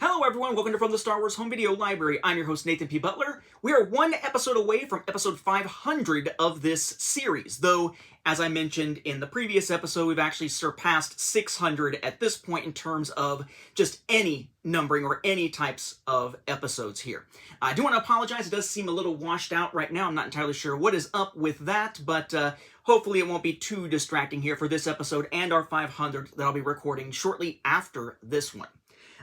Hello everyone, welcome to From the Star Wars Home Video Library. I'm your host Nathan P. Butler. We are one episode away from episode 500 of this series, though, as I mentioned in the previous episode, we've actually surpassed 600 at this point in terms of just any numbering or any types of episodes here. I do want to apologize, it does seem a little washed out right now. I'm not entirely sure what is up with that, but hopefully it won't be too distracting here for this episode and our 500 that I'll be recording shortly after this one.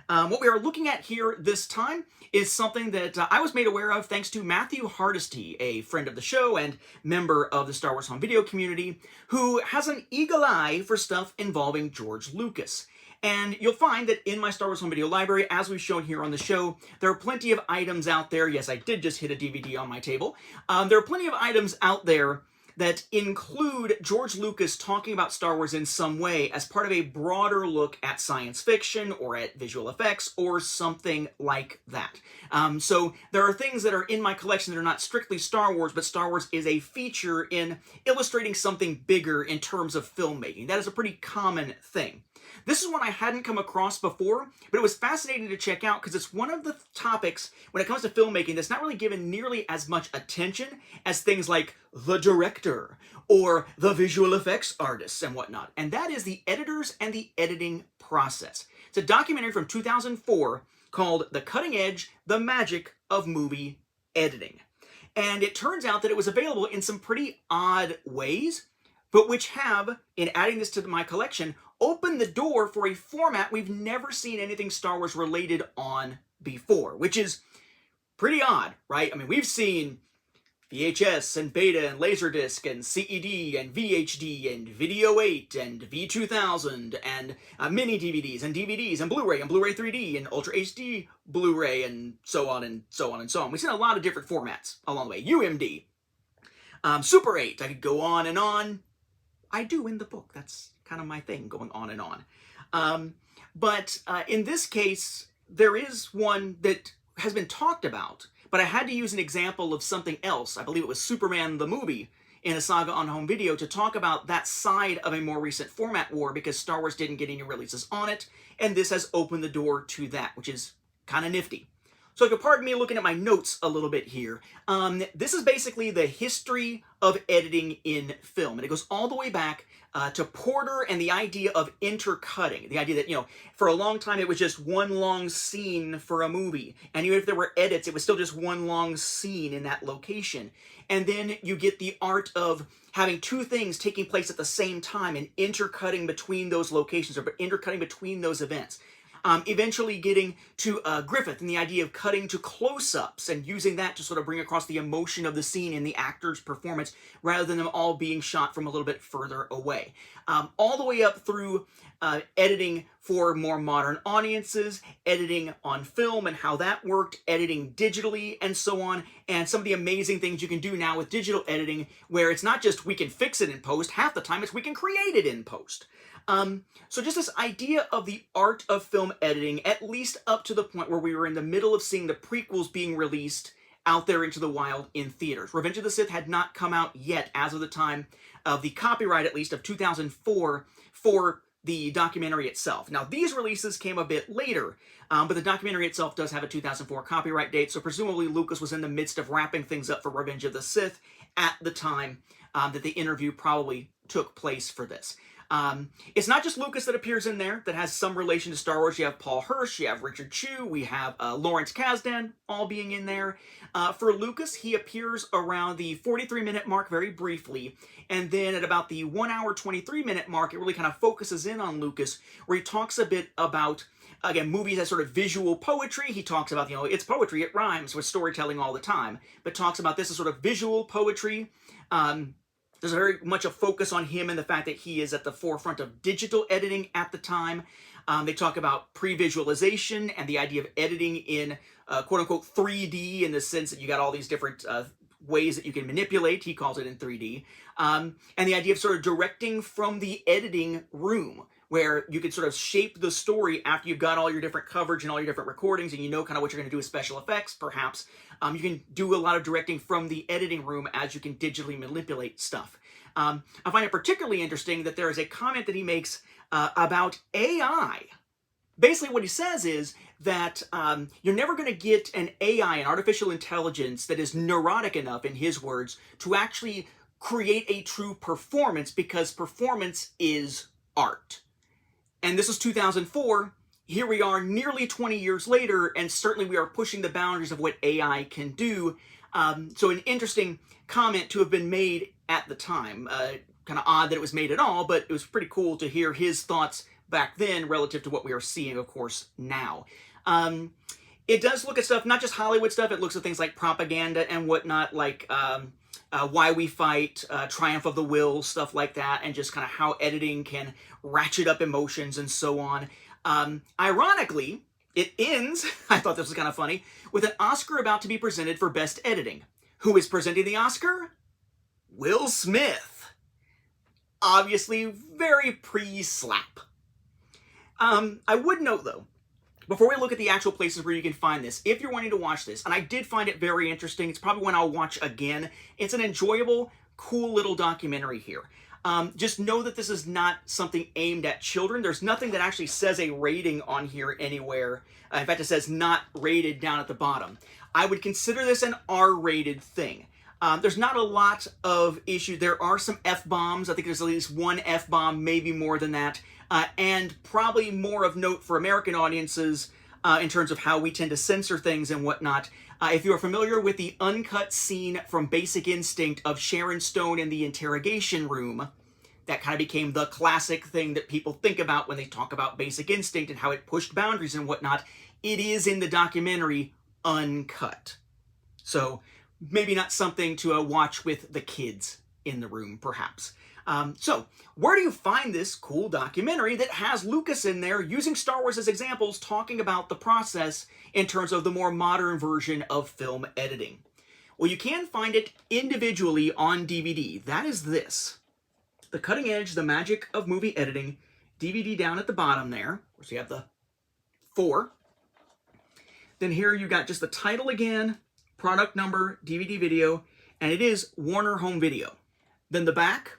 What we are looking at here this time is something that I was made aware of thanks to Matthew Hardesty, a friend of the show and member of the Star Wars Home Video community, who has an eagle eye for stuff involving George Lucas. And you'll find that in my Star Wars Home Video library, as we've shown here on the show, there are plenty of items out there. Yes, I did just hit a DVD on my table. There are plenty of items out there that include George Lucas talking about Star Wars in some way as part of a broader look at science fiction or at visual effects or something like that. So there are things that are in my collection that are not strictly Star Wars, but Star Wars is a feature in illustrating something bigger in terms of filmmaking. That is a pretty common thing. This is one I hadn't come across before, but it was fascinating to check out because it's one of the topics when it comes to filmmaking that's not really given nearly as much attention as things like the director or the visual effects artists and whatnot. And that is the editors and the editing process. It's a documentary from 2004 called The Cutting Edge, The Magic of Movie Editing. And it turns out that it was available in some pretty odd ways, but which have, in adding this to my collection, opened the door for a format we've never seen anything Star Wars related on before, which is pretty odd, right? I mean, we've seen VHS and Beta and Laserdisc and CED and VHD and Video 8 and V2000 and mini DVDs and DVDs and Blu-ray 3D and Ultra HD Blu-ray and so on and so on and so on. We've seen a lot of different formats along the way. UMD, Super 8, I could go on and on. I do in the book. That's kind of my thing, going on and on. But in this case, there is one that has been talked about, but I had to use an example of something else. I believe it was Superman the movie in a saga on home video to talk about that side of a more recent format war because Star Wars didn't get any releases on it, and this has opened the door to that, which is kind of nifty. So if you'll pardon me looking at my notes a little bit here, this is basically the history of editing in film. And it goes all the way back to Porter and the idea of intercutting. The idea that, you know, for a long time it was just one long scene for a movie. And even if there were edits, it was still just one long scene in that location. And then you get the art of having two things taking place at the same time and intercutting between those locations or intercutting between those events. Eventually getting to Griffith and the idea of cutting to close-ups and using that to sort of bring across the emotion of the scene in the actor's performance rather than them all being shot from a little bit further away. All the way up through editing for more modern audiences, editing on film and how that worked, editing digitally and so on, and some of the amazing things you can do now with digital editing where it's not just we can fix it in post, half the time it's we can create it in post. So just this idea of the art of film editing, at least up to the point where we were in the middle of seeing the prequels being released out there into the wild in theaters. Revenge of the Sith had not come out yet as of the time of the copyright, at least, of 2004 for the documentary itself. Now, these releases came a bit later, but the documentary itself does have a 2004 copyright date, so presumably Lucas was in the midst of wrapping things up for Revenge of the Sith at the time that the interview probably took place for this. It's not just Lucas that appears in there that has some relation to Star Wars. You have Paul Hirsch, you have Richard Chew, we have Lawrence Kasdan all being in there. For Lucas, he appears around the 43-minute mark very briefly, and then at about the 1 hour 23-minute mark, it really kind of focuses in on Lucas, where he talks a bit about, again, movies as sort of visual poetry. He talks about, you know, it's poetry, it rhymes with storytelling all the time, but talks about this as sort of visual poetry. There's very much a focus on him and the fact that he is at the forefront of digital editing at the time. They talk about pre-visualization and the idea of editing in quote-unquote 3D in the sense that you got all these different ways that you can manipulate. He calls it in 3D. And the idea of sort of directing from the editing room, where you can sort of shape the story after you've got all your different coverage and all your different recordings and you know kind of what you're going to do with special effects, perhaps. You can do a lot of directing from the editing room as you can digitally manipulate stuff. I find it particularly interesting that there is a comment that he makes about AI basically what he says is that you're never going to get an AI, an artificial intelligence, that is neurotic enough, in his words, to actually create a true performance, because performance is art. And this was 2004. Here we are nearly 20 years later, and certainly we are pushing the boundaries of what AI can do. So an interesting comment to have been made at the time. Kind of odd that it was made at all, but it was pretty cool to hear his thoughts back then relative to what we are seeing, of course, now. It does look at stuff, not just Hollywood stuff, it looks at things like propaganda and whatnot, like Why We Fight, Triumph of the Will, stuff like that, and just kind of how editing can ratchet up emotions and so on. Ironically, it ends, I thought this was kind of funny, with an Oscar about to be presented for Best Editing. Who is presenting the Oscar? Will Smith. Obviously, very pre-slap. I would note, though, before we look at the actual places where you can find this, if you're wanting to watch this, and I did find it very interesting, it's probably one I'll watch again. It's an enjoyable, cool little documentary here. Just know that this is not something aimed at children. There's nothing that actually says a rating on here anywhere. In fact, it says not rated down at the bottom. I would consider this an R-rated thing. There's not a lot of issues. There are some F-bombs. I think there's at least one F-bomb, maybe more than that. And probably more of note for American audiences in terms of how we tend to censor things and whatnot. If you are familiar with the uncut scene from Basic Instinct of Sharon Stone in the interrogation room, that kind of became the classic thing that people think about when they talk about Basic Instinct and how it pushed boundaries and whatnot. It is in the documentary uncut. So maybe not something to watch with the kids in the room, perhaps. So, where do you find this cool documentary that has Lucas in there using Star Wars as examples, talking about the process in terms of the more modern version of film editing? Well, you can find it individually on DVD. That is this. The Cutting Edge, The Magic of Movie Editing, DVD down at the bottom there. So you have the 4. Then here you got just the title again, product number, DVD video, and it is Warner Home Video. Then the back,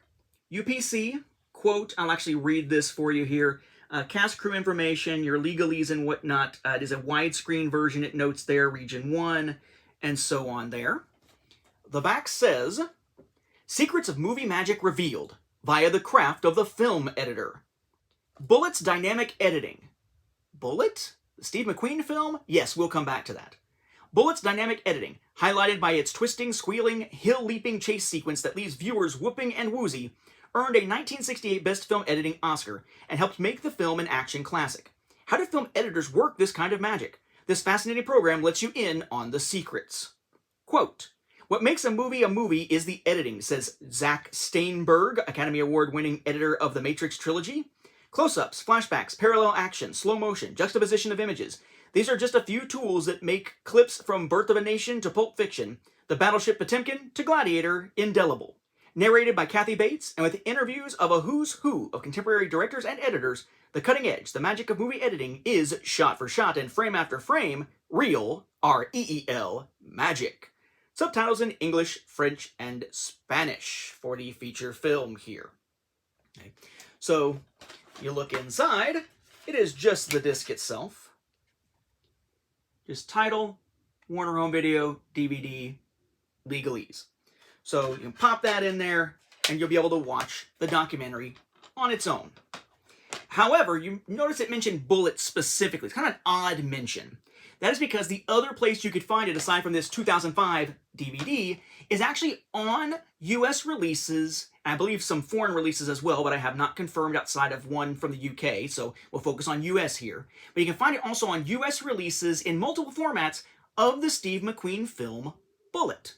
UPC, quote, I'll actually read this for you here. Cast crew information, your legalese and whatnot. It is a widescreen version, it notes there, region 1, and so on there. The back says, Secrets of Movie Magic Revealed via the craft of the film editor. Bullitt's dynamic editing. Bullitt? The Steve McQueen film? Yes, we'll come back to that. Bullitt's dynamic editing, highlighted by its twisting, squealing, hill-leaping chase sequence that leaves viewers whooping and woozy, earned a 1968 Best Film Editing Oscar and helped make the film an action classic. How do film editors work this kind of magic? This fascinating program lets you in on the secrets. Quote, what makes a movie is the editing, says Zach Steinberg, Academy Award-winning editor of the Matrix trilogy. Close-ups, flashbacks, parallel action, slow motion, juxtaposition of images. These are just a few tools that make clips from Birth of a Nation to Pulp Fiction, The Battleship Potemkin to Gladiator, indelible. Narrated by Kathy Bates, and with interviews of a who's who of contemporary directors and editors, The Cutting Edge, The Magic of Movie Editing is, shot for shot and frame after frame, real, R-E-E-L, magic. Subtitles in English, French, and Spanish for the feature film here. Okay. So, you look inside, it is just the disc itself. Just title, Warner Home Video, DVD, legalese. So you can pop that in there, and you'll be able to watch the documentary on its own. However, you notice it mentioned Bullitt specifically. It's kind of an odd mention. That is because the other place you could find it, aside from this 2005 DVD, is actually on US releases, and I believe some foreign releases as well, but I have not confirmed outside of one from the UK, so we'll focus on US here. But you can find it also on US releases in multiple formats of the Steve McQueen film Bullitt.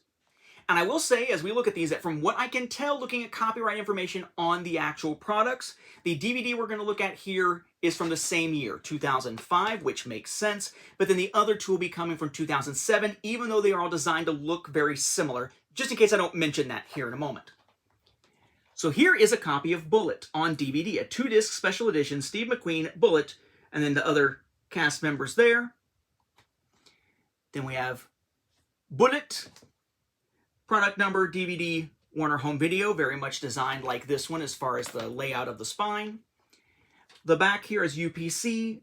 And I will say, as we look at these, that from what I can tell looking at copyright information on the actual products, the DVD we're going to look at here is from the same year, 2005, which makes sense, but then the other two will be coming from 2007, even though they are all designed to look very similar, just in case I don't mention that here in a moment. So here is a copy of Bullitt on DVD, a 2-disc special edition, Steve McQueen, Bullitt, and then the other cast members there. Then we have Bullitt, product number, DVD, Warner Home Video, very much designed like this one as far as the layout of the spine. The back here is UPC,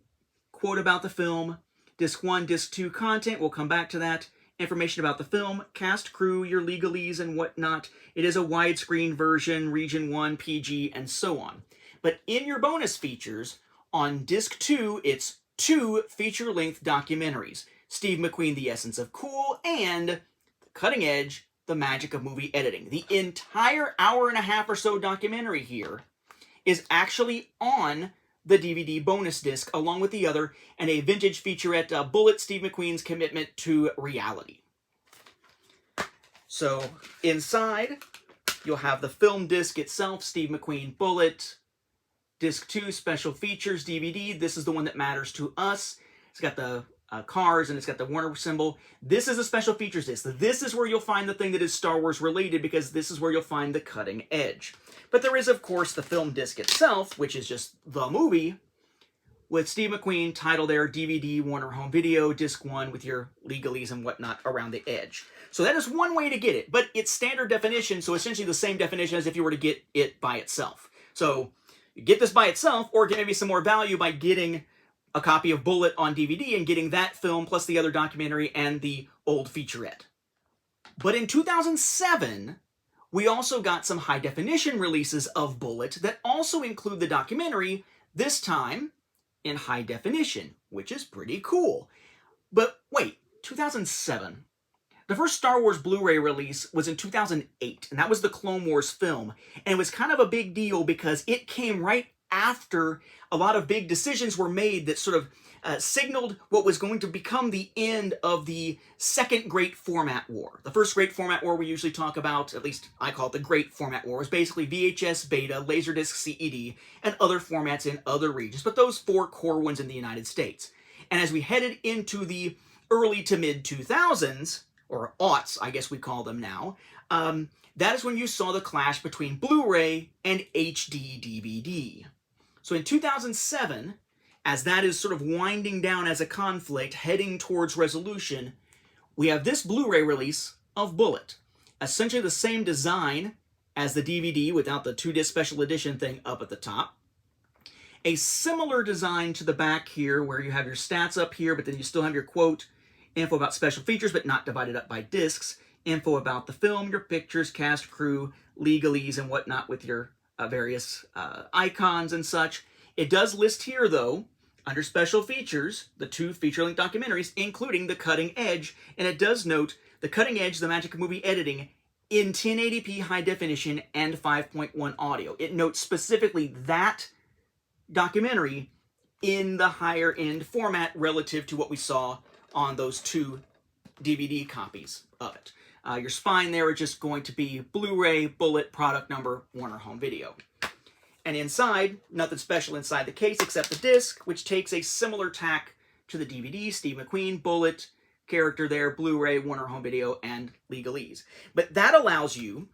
quote about the film, Disc 1, Disc 2 content, we'll come back to that. Information about the film, cast, crew, your legalese and whatnot. It is a widescreen version, region 1, PG, and so on. But in your bonus features, on Disc 2, it's 2 feature-length documentaries. Steve McQueen, The Essence of Cool, and Cutting Edge, The Magic of Movie Editing. The entire hour-and-a-half or so documentary here is actually on the DVD bonus disc, along with the other, and a vintage featurette, Bullitt, Steve McQueen's Commitment to Reality. So, inside, you'll have the film disc itself, Steve McQueen, Bullitt, Disc 2, Special Features, DVD. This is the one that matters to us. It's got the cars, and it's got the Warner symbol. This is a Special Features disc. This is where you'll find the thing that is Star Wars related, because this is where you'll find the cutting edge. But there is, of course, the film disc itself, which is just the movie, with Steve McQueen, title there, DVD, Warner Home Video, Disc 1, with your legalese and whatnot around the edge. So that is one way to get it, but it's standard definition, so essentially the same definition as if you were to get it by itself. So you get this by itself, or get maybe some more value by getting a copy of Bullitt on DVD and getting that film plus the other documentary and the old featurette. But in 2007, we also got some high-definition releases of Bullitt that also include the documentary, this time in high definition, which is pretty cool. But wait, 2007. The first Star Wars Blu-ray release was in 2008, and that was the Clone Wars film. And it was kind of a big deal because it came right after a lot of big decisions were made that sort of signaled what was going to become the end of the second Great Format War. The first Great Format War we usually talk about, at least I call it the Great Format War, was basically VHS, Beta, Laserdisc, CED, and other formats in other regions, but those 4 core ones in the United States. And as we headed into the early to mid-2000s, or aughts, I guess we call them now, that is when you saw the clash between Blu-ray and HD DVD. So in 2007, as that is sort of winding down as a conflict, heading towards resolution, we have this Blu-ray release of Bullitt. Essentially the same design as the DVD without the 2-disc special edition thing up at the top. A similar design to the back here where you have your stats up here, but then you still have your quote, info about special features, but not divided up by discs, info about the film, your pictures, cast, crew, legalese, and whatnot with your various icons and such. It does list here, though, under special features, the 2 feature-length documentaries, including The Cutting Edge, and it does note The Cutting Edge, The Magic of Movie Editing, in 1080p high definition and 5.1 audio. It notes specifically that documentary in the higher end format relative to what we saw on those 2 DVD copies of it. Your spine there is just going to be Blu-ray, Bullitt, product number, Warner Home Video. And inside, nothing special inside the case except the disc, which takes a similar tack to the DVD, Steve McQueen, Bullitt, character there, Blu-ray, Warner Home Video, and legalese. But that allows you,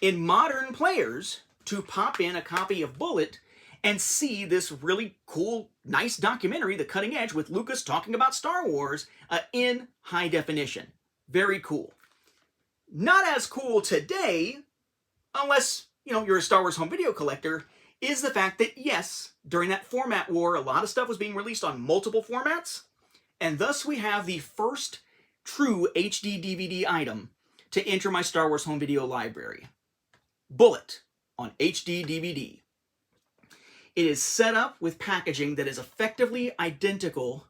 in modern players, to pop in a copy of Bullitt and see this really cool, nice documentary, The Cutting Edge, with Lucas talking about Star Wars in high definition. Very cool. Not as cool today, unless, you're a Star Wars home video collector, is the fact that, yes, during that format war, a lot of stuff was being released on multiple formats, and thus we have the first true HD DVD item to enter my Star Wars home video library. Bullitt on HD DVD. It is set up with packaging that is effectively identical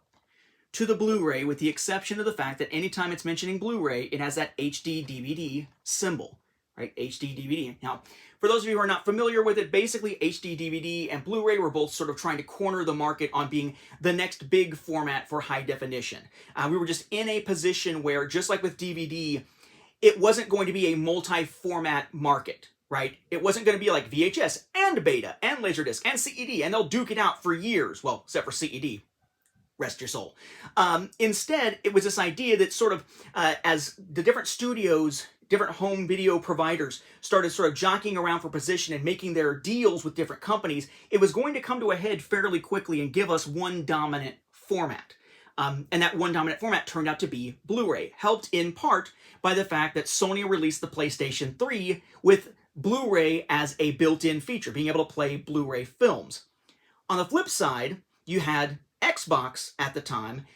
to the Blu-ray, with the exception of the fact that anytime it's mentioning Blu-ray, it has that HD DVD symbol, right? HD DVD. Now, for those of you who are not familiar with it, basically HD DVD and Blu-ray were both sort of trying to corner the market on being the next big format for high definition. We were just in a position where, just like with DVD, it wasn't going to be a multi-format market, right? It wasn't going to be like VHS and Beta and Laserdisc and CED, and they'll duke it out for years. Well, except for CED. Rest your soul. Instead, it was this idea that sort of, as the different studios, different home video providers started sort of jockeying around for position and making their deals with different companies, it was going to come to a head fairly quickly and give us one dominant format. And that one dominant format turned out to be Blu-ray, helped in part by the fact that Sony released the PlayStation 3 with Blu-ray as a built-in feature, being able to play Blu-ray films. On the flip side, you had Xbox at the time,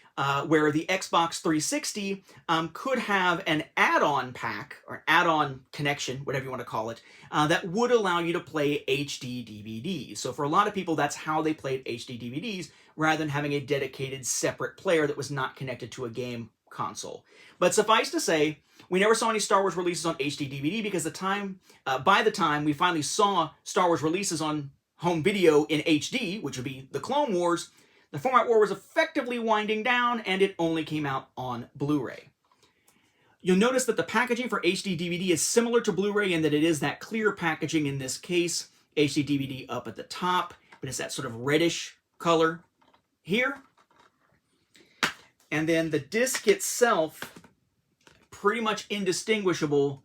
where the Xbox 360 could have an add-on pack, or an add-on connection, whatever you want to call it, that would allow you to play HD DVDs. So for a lot of people, that's how they played HD DVDs, rather than having a dedicated separate player that was not connected to a game console. But suffice to say, we never saw any Star Wars releases on HD DVD because by the time we finally saw Star Wars releases on home video in HD, which would be the Clone Wars, the format war was effectively winding down, and it only came out on Blu-ray. You'll notice that the packaging for HD DVD is similar to Blu-ray in that it is that clear packaging in this case, HD DVD up at the top, but it's that sort of reddish color here. And then the disc itself, pretty much indistinguishable,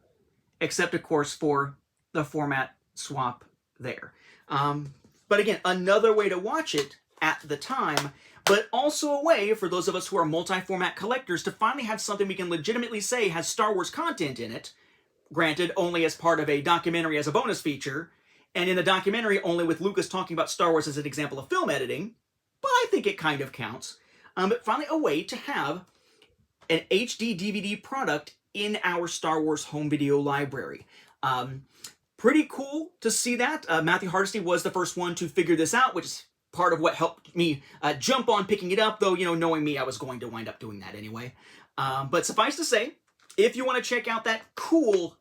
except of course for the format swap there. But again, another way to watch it at the time, but also a way for those of us who are multi-format collectors to finally have something we can legitimately say has Star Wars content in it, granted only as part of a documentary as a bonus feature, and in the documentary only with Lucas talking about Star Wars as an example of film editing, but I think it kind of counts. But finally a way to have an HD DVD product in our Star Wars home video library. Pretty cool to see that. Matthew Hardesty was the first one to figure this out, which is part of what helped me jump on picking it up, though, you know, knowing me, I was going to wind up doing that anyway. But suffice to say, if you want to check out that cool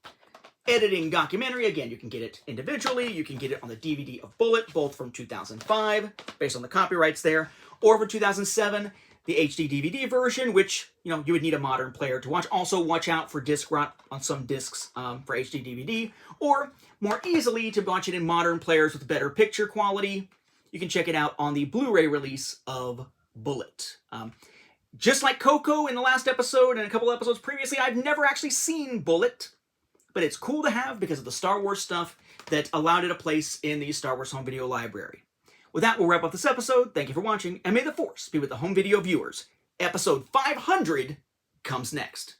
editing documentary, again, you can get it individually, you can get it on the DVD of Bullitt, both from 2005, based on the copyrights there, or for 2007, the HD DVD version, which, you know, you would need a modern player to watch. Also, watch out for disc rot on some discs for HD DVD, or more easily to watch it in modern players with better picture quality. You can check it out on the Blu-ray release of Bullitt. Just like Coco in the last episode and a couple episodes previously, I've never actually seen Bullitt, but it's cool to have because of the Star Wars stuff that allowed it a place in the Star Wars home video library. With that, we'll wrap up this episode. Thank you for watching, and may the Force be with the home video viewers. Episode 500 comes next.